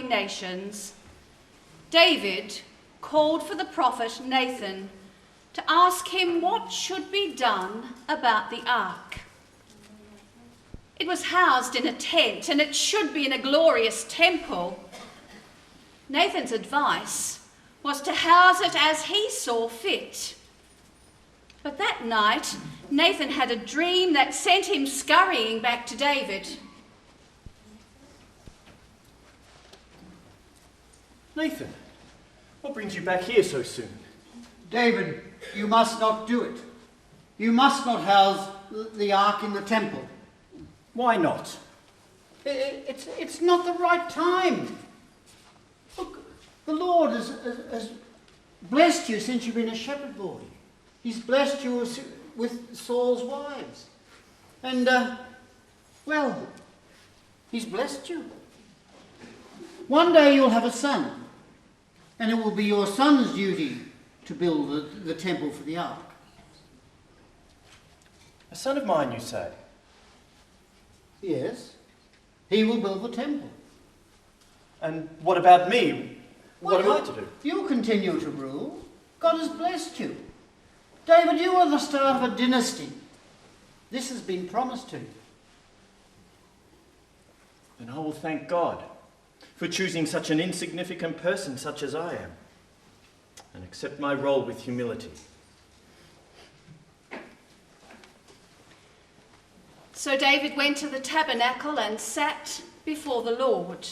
surrounding nations, David called for the prophet Nathan to ask him what should be done about the ark. It was housed in a tent, and it should be in a glorious temple. Nathan's advice was to house it as he saw fit. But that night, Nathan had a dream that sent him scurrying back to David. Nathan, what brings you back here so soon? David, you must not do it. You must not house the ark in the temple. Why not? It's not the right time. Look, the Lord has blessed you since you've been a shepherd boy. He's blessed you with Saul's wives. And, well, he's blessed you. One day you'll have a son, and it will be your son's duty to build the temple for the ark. A son of mine, you say? Yes, he will build the temple. And what about me? What am I to do? You'll continue to rule. God has blessed you. David, you are the start of a dynasty. This has been promised to you. Then I will thank God for choosing such an insignificant person such as I am, and accept my role with humility. So David went to the tabernacle and sat before the Lord.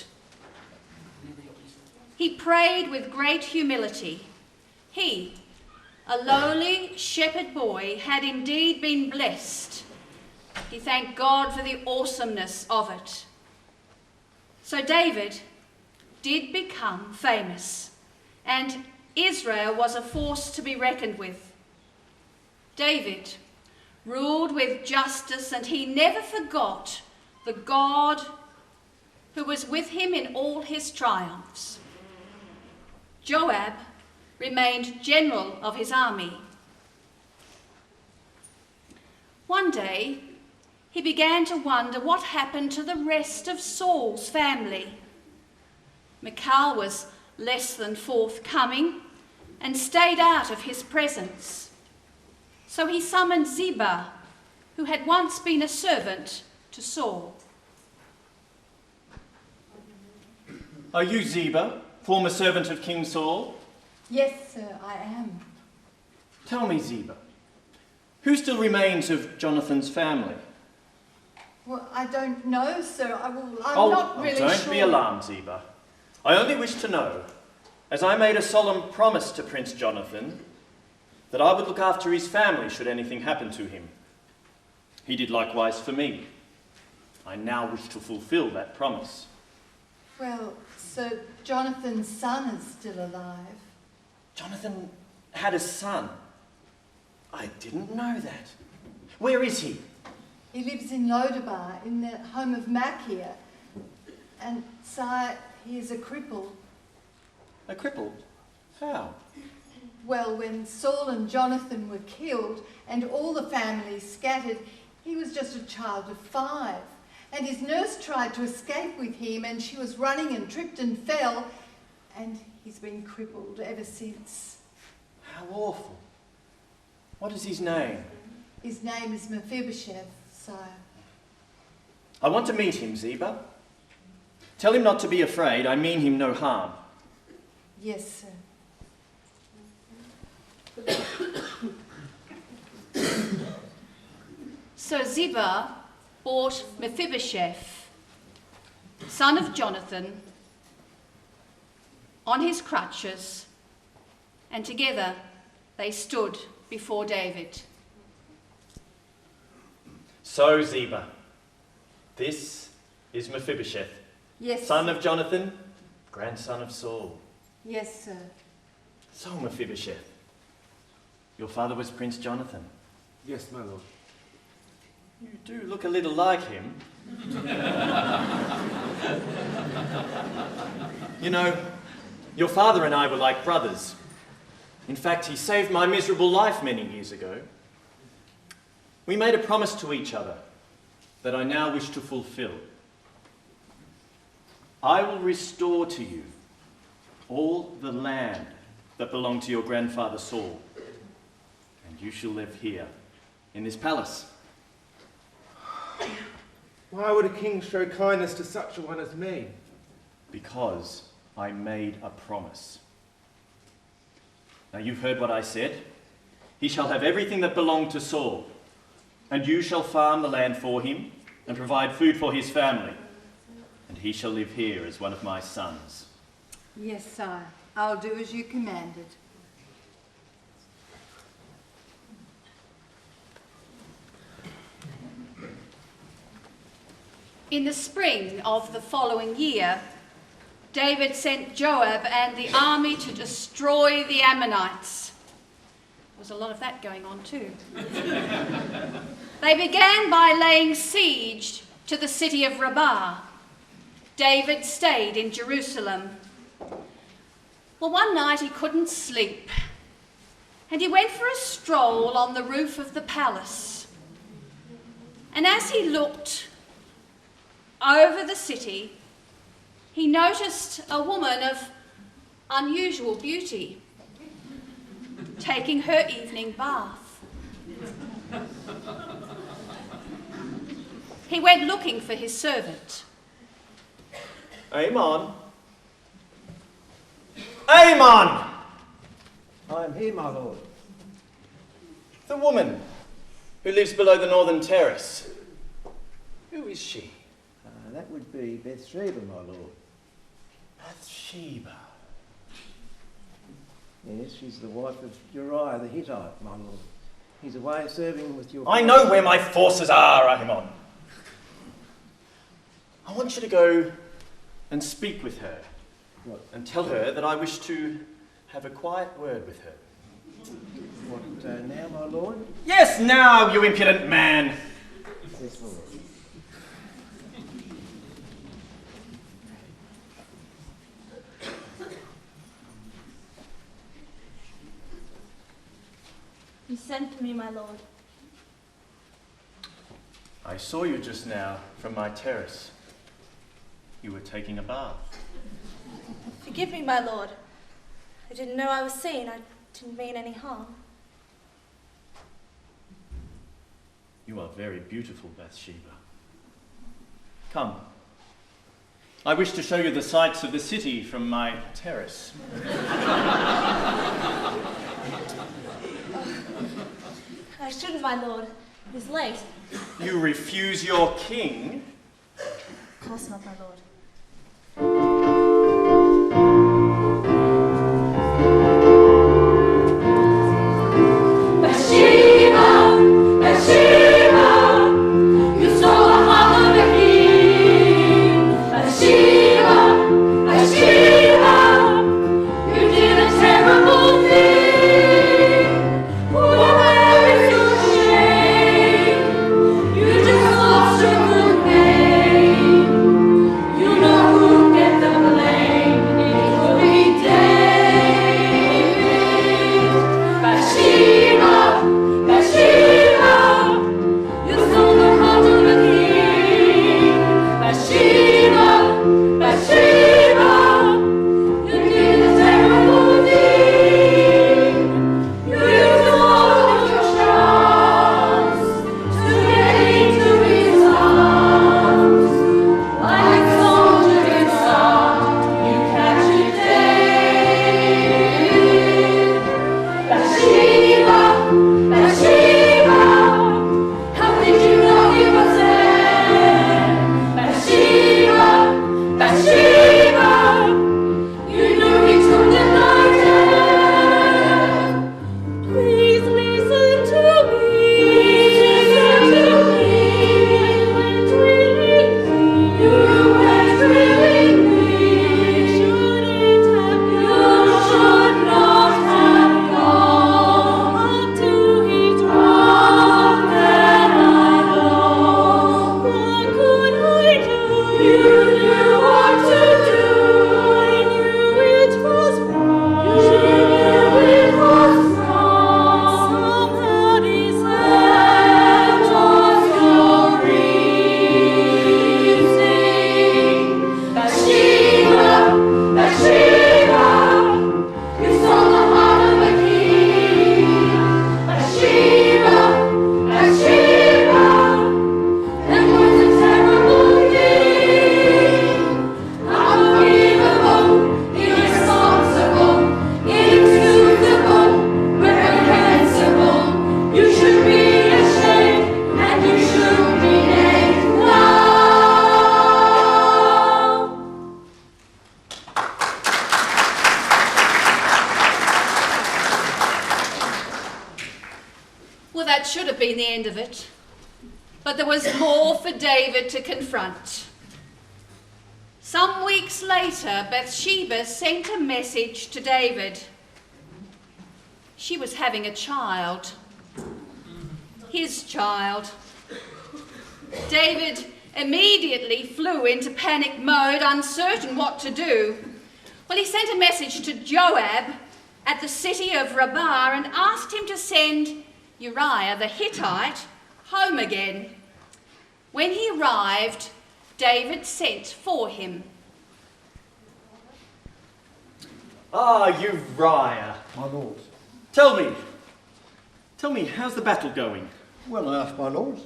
He prayed with great humility. He, a lowly shepherd boy, had indeed been blessed. He thanked God for the awesomeness of it. So David did become famous, and Israel was a force to be reckoned with. David ruled with justice, and he never forgot the God who was with him in all his triumphs. Joab remained general of his army. One day, he began to wonder what happened to the rest of Saul's family. Michal was less than forthcoming and stayed out of his presence. So he summoned Ziba, who had once been a servant to Saul. Are you Ziba, former servant of King Saul? Yes, sir, I am. Tell me, Ziba, who still remains of Jonathan's family? Well, I don't know, sir. I'm not really sure. Don't be alarmed, Ziba. I only wish to know, as I made a solemn promise to Prince Jonathan, that I would look after his family should anything happen to him. He did likewise for me. I now wish to fulfill that promise. Well, so Jonathan's son is still alive. Jonathan had a son. I didn't know that. Where is he? He lives in Lodabar, in the home of Machir. And, sire, he is a cripple. A cripple? How? Well, when Saul and Jonathan were killed and all the family scattered, he was just a child of 5. And his nurse tried to escape with him, and she was running and tripped and fell, and he's been crippled ever since. How awful. What is his name? His name is Mephibosheth, sire. I want to meet him, Ziba. Tell him not to be afraid. I mean him no harm. Yes, sir. So Ziba brought Mephibosheth, son of Jonathan, on his crutches, and together they stood before David. So, Ziba, this is Mephibosheth, Yes. son of Jonathan, grandson of Saul. Yes, sir. So, Mephibosheth, your father was Prince Jonathan. Yes, my lord. You do look a little like him. You know, your father and I were like brothers. In fact, he saved my miserable life many years ago. We made a promise to each other that I now wish to fulfill. I will restore to you all the land that belonged to your grandfather Saul, and you shall live here in this palace. Why would a king show kindness to such a one as me? Because I made a promise. Now you've heard what I said. He shall have everything that belonged to Saul, and you shall farm the land for him and provide food for his family, and he shall live here as one of my sons. Yes, sire. I'll do as you commanded. In the spring of the following year, David sent Joab and the army to destroy the Ammonites. There was a lot of that going on too. They began by laying siege to the city of Rabbah. David stayed in Jerusalem. Well, one night he couldn't sleep, and he went for a stroll on the roof of the palace. And as he looked over the city, he noticed a woman of unusual beauty taking her evening bath. He went looking for his servant. Amon! Amon! I am here, my lord. The woman who lives below the northern terrace. Who is she? That would be Bathsheba, my lord. Bathsheba. Yes, she's the wife of Uriah the Hittite, my lord. He's away serving with your... I know where my forces are, Amon. I want you to go and speak with her. What? And tell her that I wish to have a quiet word with her. What, now, my lord? Yes, now, you impudent man! Yes, my lord. You sent me, my lord. I saw you just now from my terrace. You were taking a bath. Forgive me, my lord. I didn't know I was seen. I didn't mean any harm. You are very beautiful, Bathsheba. Come. I wish to show you the sights of the city from my terrace. I shouldn't, my lord. It is late. You refuse your king? Of course not, my lord. You that should have been the end of it. But there was more for David to confront. Some weeks later, Bathsheba sent a message to David. She was having a child. His child. David immediately flew into panic mode, uncertain what to do. Well, he sent a message to Joab at the city of Rabbah and asked him to send Uriah the Hittite home again. When he arrived, David sent for him. Ah, Uriah. My lord. Tell me, how's the battle going? Well enough, my lord.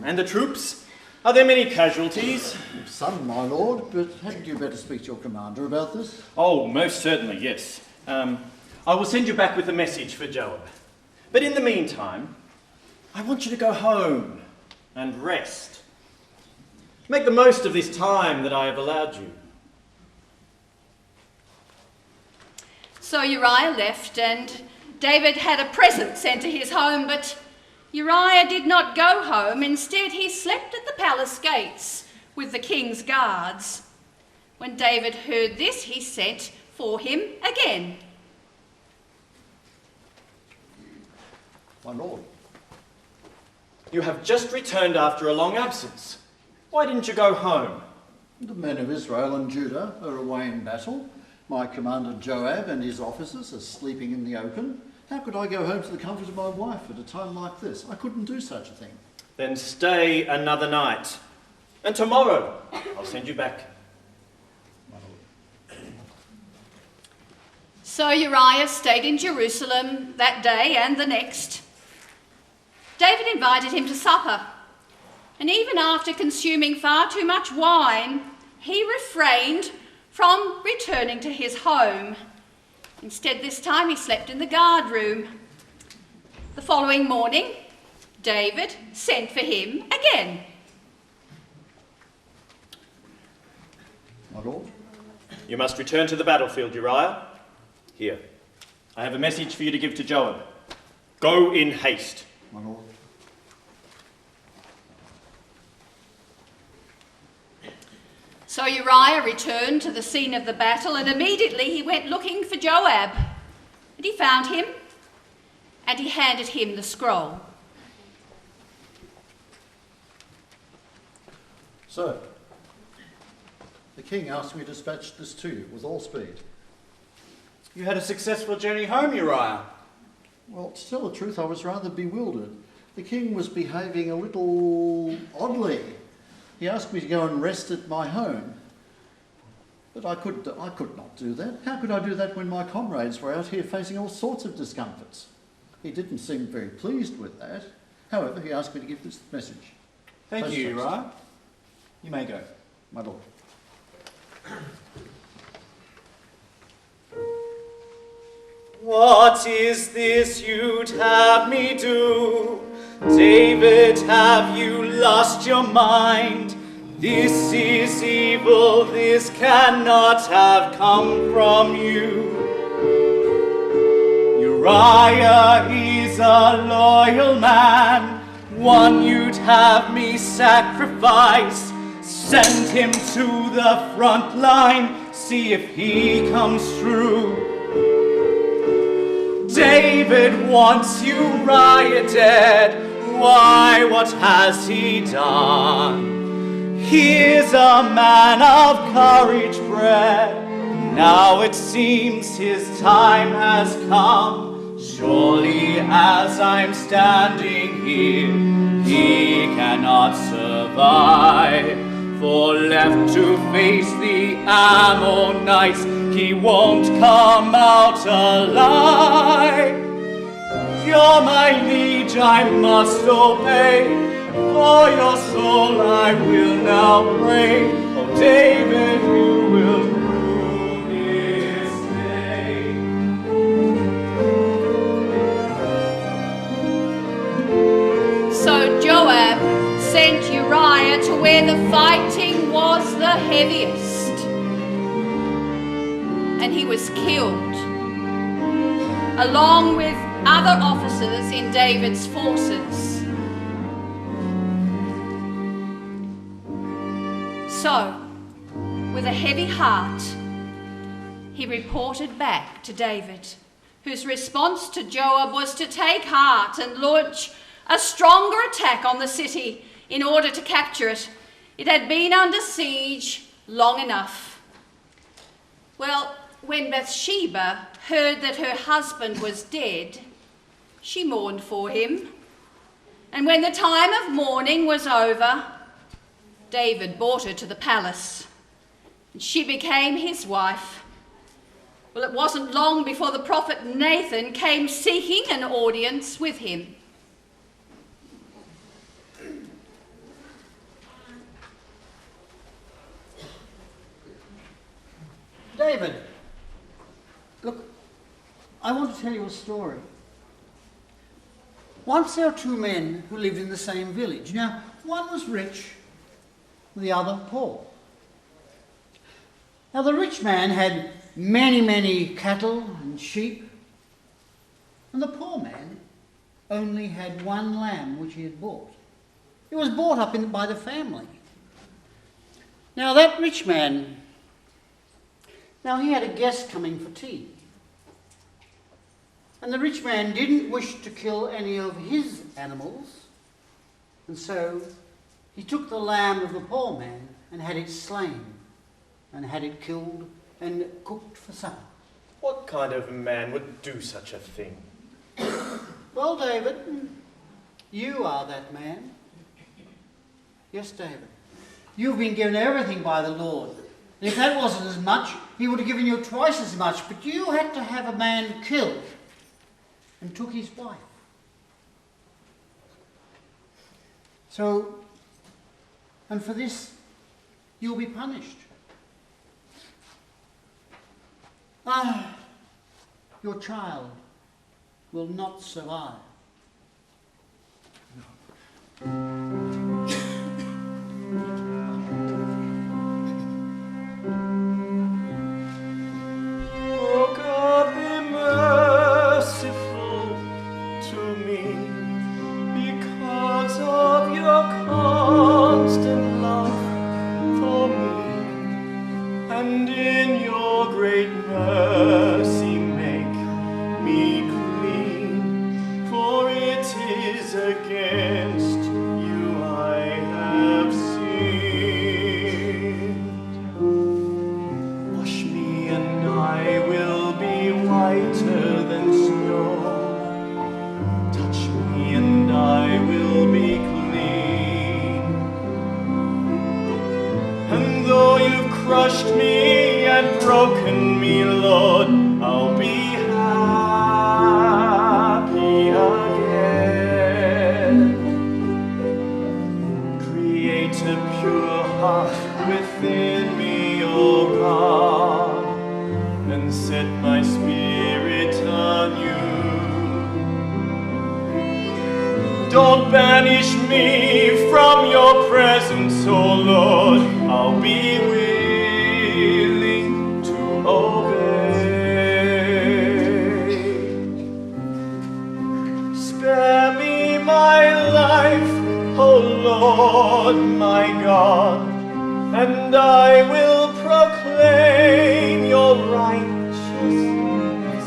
And the troops? Are there many casualties? Some, my lord, but hadn't you better speak to your commander about this? Oh, most certainly, yes. I will send you back with a message for Joab. But in the meantime, I want you to go home and rest. Make the most of this time that I have allowed you. So Uriah left, and David had a present sent to his home, but Uriah did not go home. Instead, he slept at the palace gates with the king's guards. When David heard this, he sent for him again. My lord. You have just returned after a long absence. Why didn't you go home? The men of Israel and Judah are away in battle. My commander Joab and his officers are sleeping in the open. How could I go home to the comfort of my wife at a time like this? I couldn't do such a thing. Then stay another night. And tomorrow, I'll send you back. My lord. So Uriah stayed in Jerusalem that day and the next. David invited him to supper, and even after consuming far too much wine, he refrained from returning to his home. Instead, this time he slept in the guard room. The following morning, David sent for him again. My lord. You must return to the battlefield, Uriah. Here, I have a message for you to give to Joab. Go in haste. My lord. So Uriah returned to the scene of the battle, and immediately he went looking for Joab. And he found him, and he handed him the scroll. Sir, the king asked me to dispatch this to you with all speed. You had a successful journey home, Uriah. Well, to tell the truth, I was rather bewildered. The king was behaving a little oddly. He asked me to go and rest at my home. But I could not do that. How could I do that when my comrades were out here facing all sorts of discomforts? He didn't seem very pleased with that. However, he asked me to give this message. Thank Post you, haste. Uriah. You may go. My lord. What is this you'd have me do? David, have you lost your mind? This is evil, this cannot have come from you. Uriah is a loyal man, one you'd have me sacrifice. Send him to the front line, see if he comes through. David wants Uriah dead. Why, what has he done? He's a man of courage bred. Now it seems his time has come. Surely as I'm standing here, he cannot survive. For left to face the Ammonites, he won't come out alive. You're my liege, I must obey. For your soul I will now pray. Oh, David, you will rule this day. So Joab sent Uriah to where the fighting was the heaviest, and he was killed, along with other officers in David's forces. So, with a heavy heart, he reported back to David, whose response to Joab was to take heart and launch a stronger attack on the city in order to capture it. It had been under siege long enough. Well, when Bathsheba heard that her husband was dead, she mourned for him. And when the time of mourning was over, David brought her to the palace, and she became his wife. Well, it wasn't long before the prophet Nathan came seeking an audience with him. David, look, I want to tell you a story. Once there were two men who lived in the same village. Now, one was rich, the other poor. Now, the rich man had many, many cattle and sheep, and the poor man only had one lamb which he had bought. It was brought up by the family. Now, that rich man, he had a guest coming for tea. And the rich man didn't wish to kill any of his animals, and so he took the lamb of the poor man and had it slain, and had it killed and cooked for supper. What kind of a man would do such a thing? Well, David, you are that man. Yes, David. You've been given everything by the Lord. And if that wasn't as much, he would have given you twice as much. But you had to have a man killed and took his wife. So, and for this, you'll be punished. Your child will not survive. Oh God, be merciful to me because of your constant love for me, and in your great mercy make me clean, for it is against you I have sinned. Wash me and I will be whiter than snow. Touch me and I will be clean. And though you've crushed me and broken me, Lord, I'll be happy again. Create a pure heart within me, O God, and set my spirit on you. Don't banish me from your presence, O Lord, I'll be willing to obey. Spare me my life, O Lord, my God, and I will proclaim your righteousness.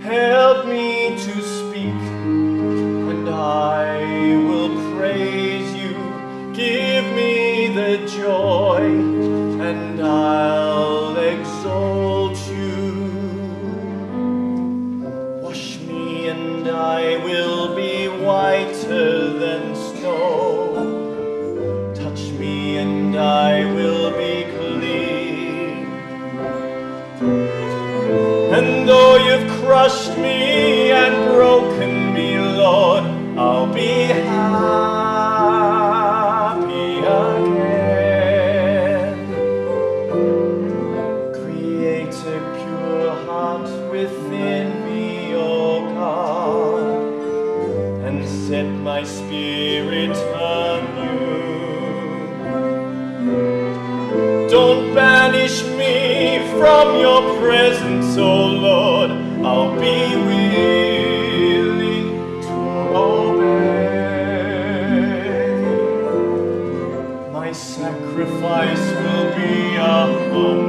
Help me to speak, and I will praise you. Give me the joy, and I'll exalt you. Wash me, and I will be whiter than snow. Touch me, and I will be clean. And though you've crushed me and broken me, Lord, I'll be happy again. Create a pure heart within me, O God, and set my spirit on you. Don't banish me from your presence, O Lord, I'll be with you. Uriah,